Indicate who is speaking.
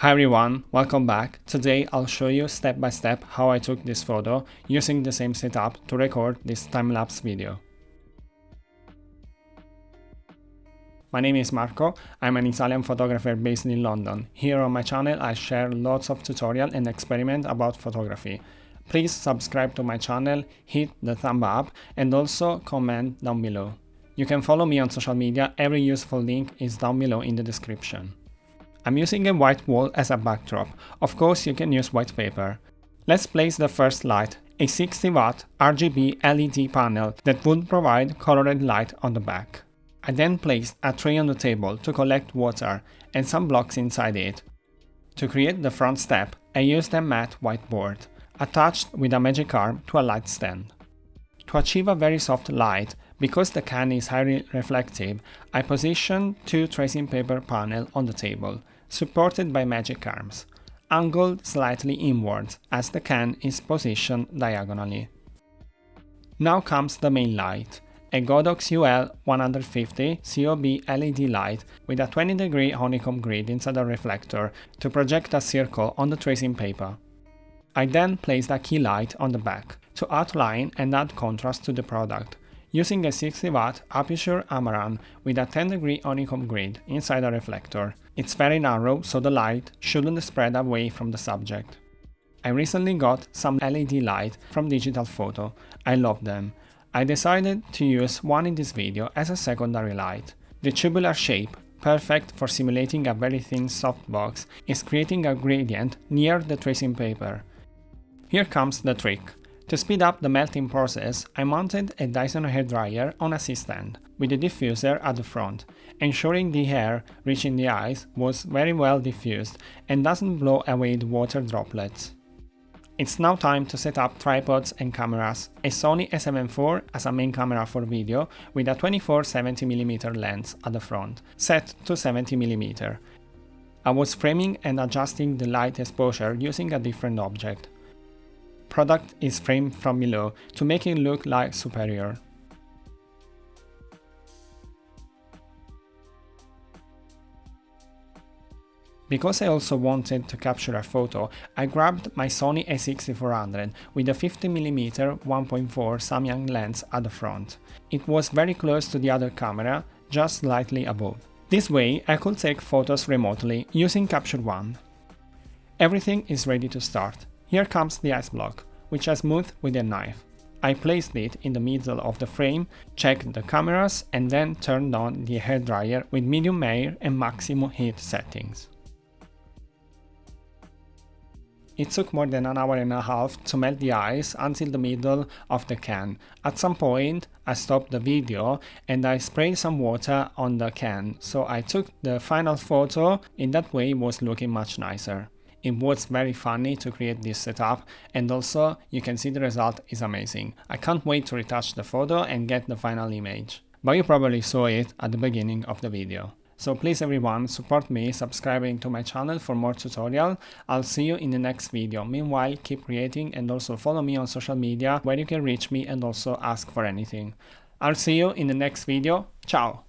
Speaker 1: Hi everyone, welcome back. Today I'll show you step by step how I took this photo using the same setup to record this time-lapse video. My name is Marco, I'm an Italian photographer based in London. Here on my channel I share lots of tutorial and experiment about photography. Please subscribe to my channel, hit the thumb up and also comment down below. You can follow me on social media, every useful link is down below in the description. I'm using a white wall as a backdrop. Of course you can use white paper. Let's place the first light, a 60 watt RGB LED panel that would provide colored light on the back. I then placed a tray on the table to collect water and some blocks inside it. To create the front step, I used a matte whiteboard, attached with a magic arm to a light stand. To achieve a very soft light, because the can is highly reflective, I positioned two tracing paper panels on the table, supported by magic arms, angled slightly inwards as the can is positioned diagonally. Now comes the main light, a Godox UL150 COB LED light with a 20-degree honeycomb grid inside the reflector to project a circle on the tracing paper. I then placed a key light on the back to outline and add contrast to the product, using a 60 watt Aputure Amaran with a 10-degree honeycomb grid inside the reflector. It's very narrow, so the light shouldn't spread away from the subject. I recently got some LED light from Digital Photo. I love them. I decided to use one in this video as a secondary light. The tubular shape, perfect for simulating a very thin softbox, is creating a gradient near the tracing paper. Here comes the trick. To speed up the melting process, I mounted a Dyson hairdryer on a C-stand, with a diffuser at the front, ensuring the air reaching the eyes was very well diffused and doesn't blow away the water droplets. It's now time to set up tripods and cameras, a Sony a7 IV as a main camera for video with a 24-70mm lens at the front, set to 70mm. I was framing and adjusting the light exposure using a different object. Product is framed from below to make it look like superior. Because I also wanted to capture a photo, I grabbed my Sony a6400 with a 50mm 1.4 Samyang lens at the front. It was very close to the other camera, just slightly above. This way I could take photos remotely using Capture One. Everything is ready to start. Here comes the ice block, which I smoothed with a knife. I placed it in the middle of the frame, checked the cameras and then turned on the hairdryer with medium air and maximum heat settings. It took more than an hour and a half to melt the ice until the middle of the can. At some point I stopped the video and I sprayed some water on the can, so I took the final photo. In that way it was looking much nicer. It was very funny to create this setup and also you can see the result is amazing. I can't wait to retouch the photo and get the final image. But you probably saw it at the beginning of the video. So please everyone, support me subscribing to my channel for more tutorial. I'll see you in the next video. Meanwhile, keep creating and also follow me on social media where you can reach me and also ask for anything. I'll see you in the next video. Ciao!